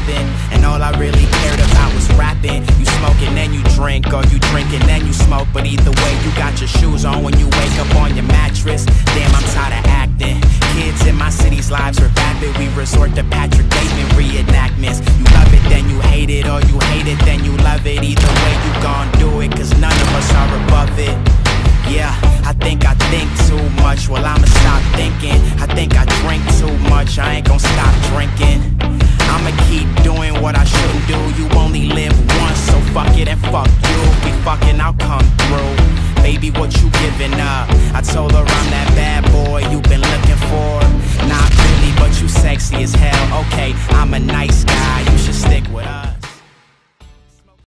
happened, and all I really cared about was rapping. You smoke and then you drink, or you drink and then you smoke, but either way you got your shoes on when you wake up on your mattress. Damn, I'm tired of acting. Kids in my city's lives are vapid. We resort to Patrick Bateman reenactments.